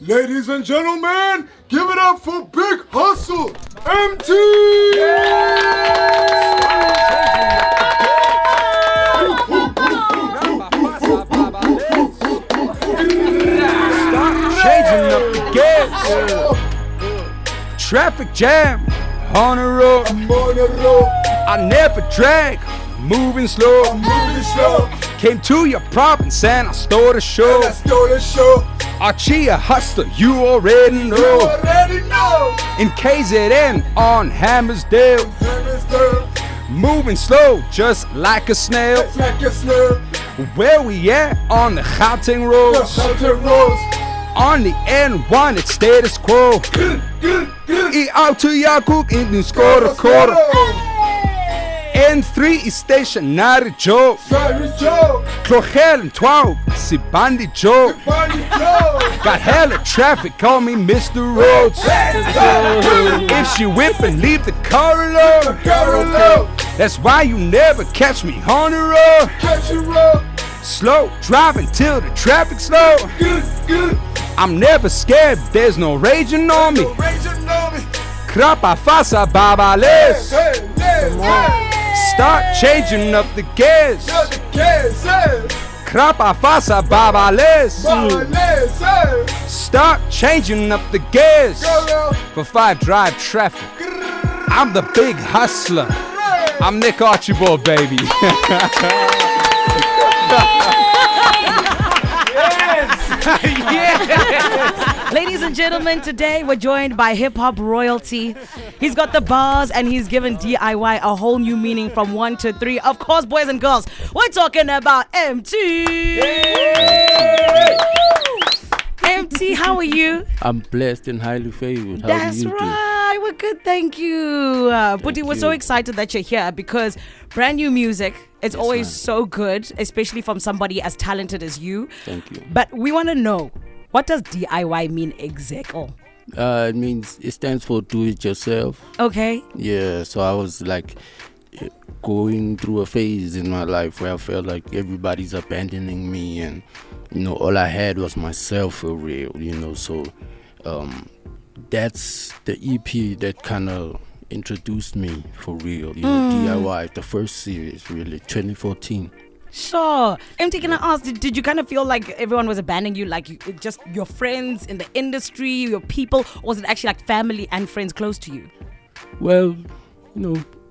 Ladies and gentlemen, give it up for Big Hustle, Emtee! Changing up the gas. Traffic jam on the road. I never drag, moving slow. Came to your province and I stole the show. Archie a hustler, you already know. In KZN on Hammersdale. Moving slow, just like a snail. Where we at? On the Gauteng roads. On the N1, it's status quo. Auto Jakub in the score quarter. N3 is stationary Joe. Klogel and 12, Sibandi Joe. Got hella traffic, call me Mr. Rhodes. If she whip and leave the car alone, that's why you never catch me on the road. Slow driving till the traffic's slow. I'm never scared, there's no raging on me. Krapa fasa babales. Start changing up the gears. Krapa fasa babales. Start changing up the gears. For 5 drive traffic, I'm the big hustler. I'm Nick Archibald, baby. Ladies and gentlemen, today we're joined by hip-hop royalty. He's got the bars and he's given DIY a whole new meaning from 1 to 3. Of course, boys and girls, we're talking about Emtee. Emtee, how are you? I'm blessed and highly favored. How That's do you right. We're good, thank you. Buti, we're so excited that you're here because brand new music. It's always so good, especially from somebody as talented as you. Thank you. But we want to know, what does DIY mean exactly? It means, it stands for do it yourself. Okay. Yeah, so I was like going through a phase in my life where I felt like everybody's abandoning me, and all I had was myself for real, so that's the EP that kind of introduced me for real, DIY, the first series, really, 2014. Sure. Emtee, can I ask, did you kind of feel like everyone was abandoning you, like just your friends in the industry, your people, or was it actually like family and friends close to you? Well,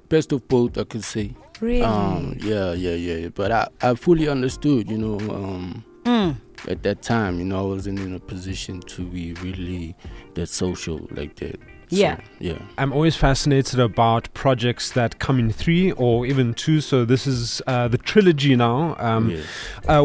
best of both, I could say. Really? Yeah. But I fully understood, at that time, I wasn't in a position to be really that social like that. Yeah. So, yeah. I'm always fascinated about projects that come in 3 or even 2. So this is the trilogy now. Yes.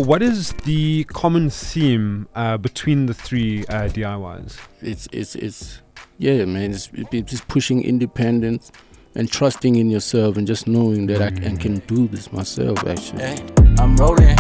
What is the common theme between the 3 DIYs? It's yeah, man. It's pushing independence and trusting in yourself and just knowing that I can do this myself. Actually. Hey, I'm rolling.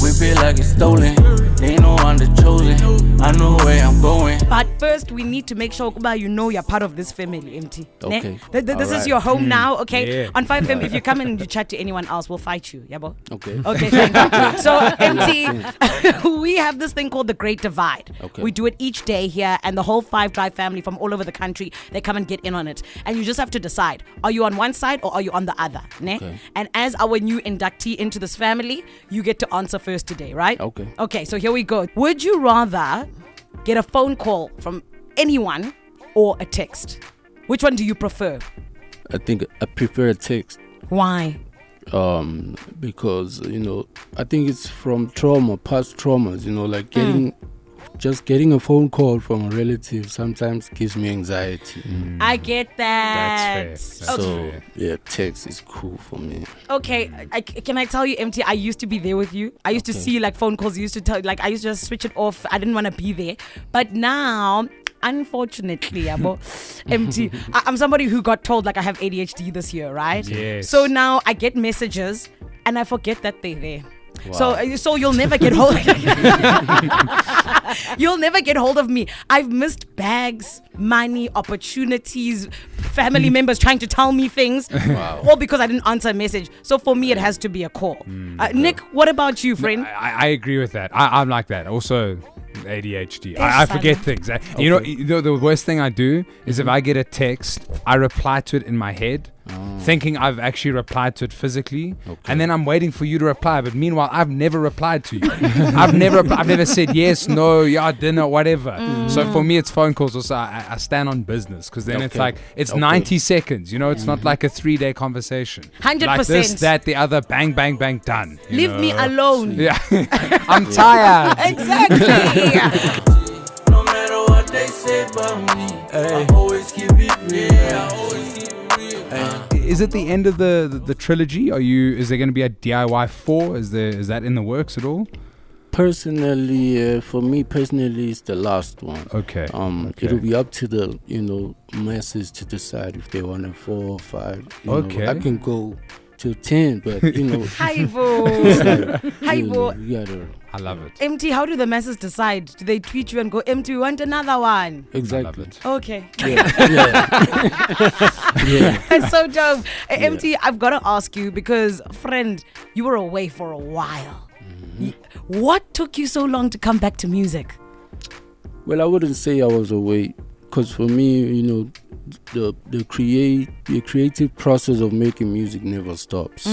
Whip it like it's stolen. They know I'm the chosen. I know where I'm going. But first, we need to make sure you're part of this family, Emtee. Okay. This is your home now, okay? Yeah. On 5FM, if you come in and you chat to anyone else, we'll fight you, yabo? Okay. Okay, thank you. So, Emtee, we have this thing called the Great Divide. Okay. We do it each day here, and the whole 5 Drive family from all over the country, they come and get in on it. And you just have to decide, are you on one side or are you on the other? Ne? Okay. And as our new inductee into this family, you get to answer first today, right? Okay. Okay, so here we go. Would you rather get a phone call from anyone or a text? Which one do you prefer? I think I prefer a text. Why? Because I think it's from past traumas. Like getting a phone call from a relative sometimes gives me anxiety. I get that. That's fair. So yeah, text is cool for me. Okay, can I tell you, Emtee, I used to be there with you. I used to see like phone calls. I used to I used to just switch it off. I didn't want to be there. But now, unfortunately, Emtee, I'm somebody who got told like I have ADHD this year, right? Yes. So now I get messages and I forget that they're there. Wow. So you'll never get hold you'll never get hold of me. I've missed bags, money, opportunities, family members trying to tell me things, all because I didn't answer a message. So for me, it has to be a call. Nick, what about you, friend? I agree with that. I'm like that. Also, ADHD. I forget things. You know, the worst thing I do is if I get a text, I reply to it in my head, thinking I've actually replied to it physically, and then I'm waiting for you to reply. But meanwhile, I've never replied to you. I've never said yes, no, yeah, dinner, whatever. So for me, it's phone calls. Also, I stand on business because then it's like it's 90 seconds. You know, it's not like a 3-day conversation. 100%. Like this, that, the other, bang, bang, bang, done. Leave me alone. Yeah, I'm tired. Exactly. No matter what they say about me, I always keep it real. Is it the end of the trilogy? Is there going to be a DIY 4? Is that in the works at all? Personally, for me personally, it's the last one. Okay. It'll be up to the masses to decide if they want a 4 or 5. Okay. I can go to 10, but Hi-bo. Hi-bo. You gotta. I love it. Emtee, how do the masses decide? Do they tweet you and go, Emtee, we want another one? Exactly. Okay. Yeah. That's so dope. Emtee, I've got to ask you because, friend, you were away for a while. What took you so long to come back to music? Well, I wouldn't say I was away, because for me, the creative process of making music never stops.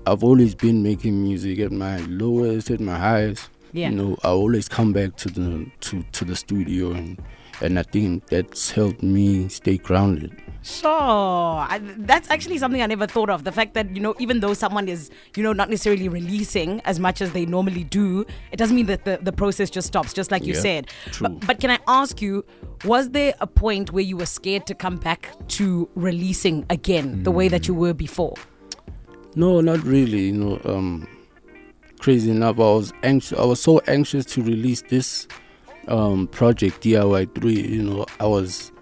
I've always been making music at my lowest, at my highest. Yeah. I always come back to the studio, and I think that's helped me stay grounded. Sure. That's actually something I never thought of. The fact that, even though someone is, not necessarily releasing as much as they normally do, it doesn't mean that the process just stops, just like you said. True. But can I ask you, was there a point where you were scared to come back to releasing again the way that you were before? No, not really. Crazy enough, I was anxious. I was so anxious to release this project DIY3. I was,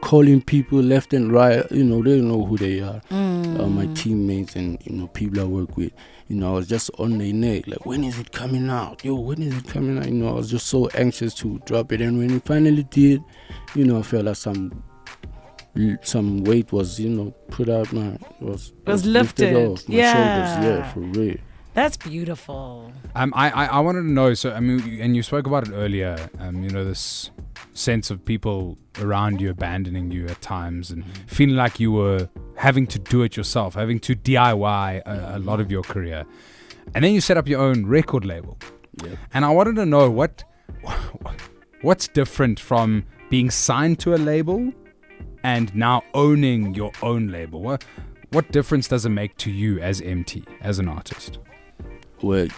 calling people left and right. They know who they are. My teammates and people I work with. I was just on their neck, like, when is it coming out? When is it coming out? I was just so anxious to drop it, and when it finally did, I felt like some weight was put out was lifted off my shoulders. Yeah, for real. That's beautiful. I wanted to know, so and you spoke about it earlier, this sense of people around you abandoning you at times and feeling like you were having to do it yourself, having to DIY a lot of your career. And then you set up your own record label. Yep. And I wanted to know what's different from being signed to a label and now owning your own label. What difference does it make to you as Emtee, as an artist? Well,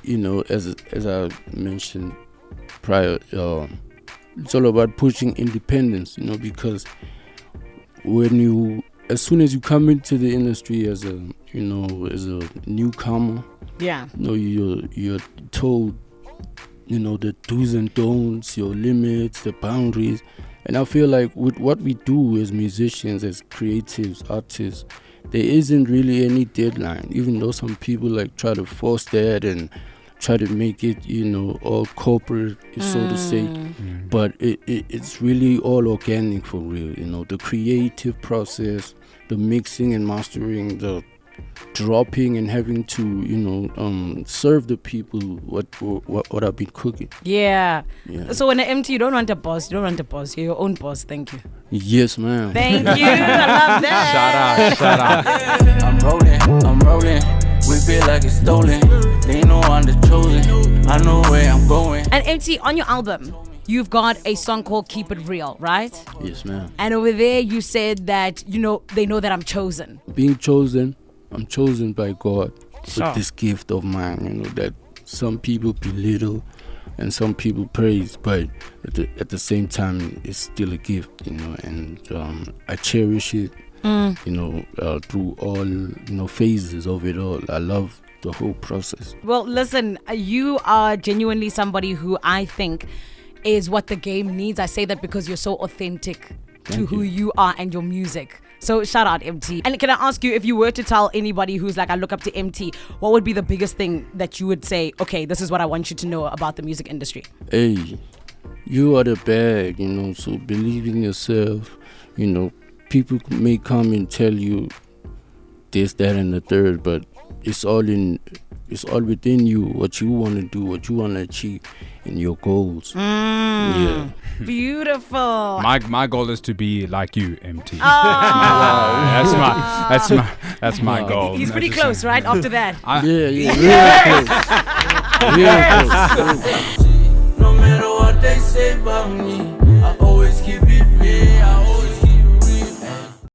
as I mentioned prior, it's all about pushing independence, because as soon as you come into the industry as a newcomer, you're told, the do's and don'ts, your limits, the boundaries. And I feel like with what we do as musicians, as creatives, artists, there isn't really any deadline, even though some people try to force that and try to make it, all corporate, so to say. But it's really all organic for real, the creative process, the mixing and mastering, the dropping and having to, serve the people what I've been cooking. Yeah. So when an Emtee, you don't want a boss. You're your own boss. Thank you. Yes, ma'am. Thank you. I love that. Shout out. I'm rolling. We feel like it's stolen. They know I'm the chosen. I know where I'm going. And Emtee, on your album, you've got a song called Keep It Real, right? Yes, ma'am. And over there, you said that, they know that I'm chosen. Being chosen, I'm chosen by God Sure. with this gift of mine, that some people belittle and some people praise, but at the same time, it's still a gift, and I cherish it, through all, phases of it all. I love the whole process. Well, listen, you are genuinely somebody who I think is what the game needs. I say that because you're so authentic to who you are and your music. So shout out Emtee. And can I ask you, if you were to tell anybody who's like, I look up to Emtee, what would be the biggest thing that you would say, okay, this is what I want you to know about the music industry? Hey, you are the bag, so believe in yourself. People may come and tell you this, that, and the third, but it's all in it's all within you. What you want to do, what you want to achieve, and your goals. Yeah. Beautiful. My goal is to be like you, Emtee. Oh. That's my goal. He's pretty close, right? After that. Yeah, really close. Really close.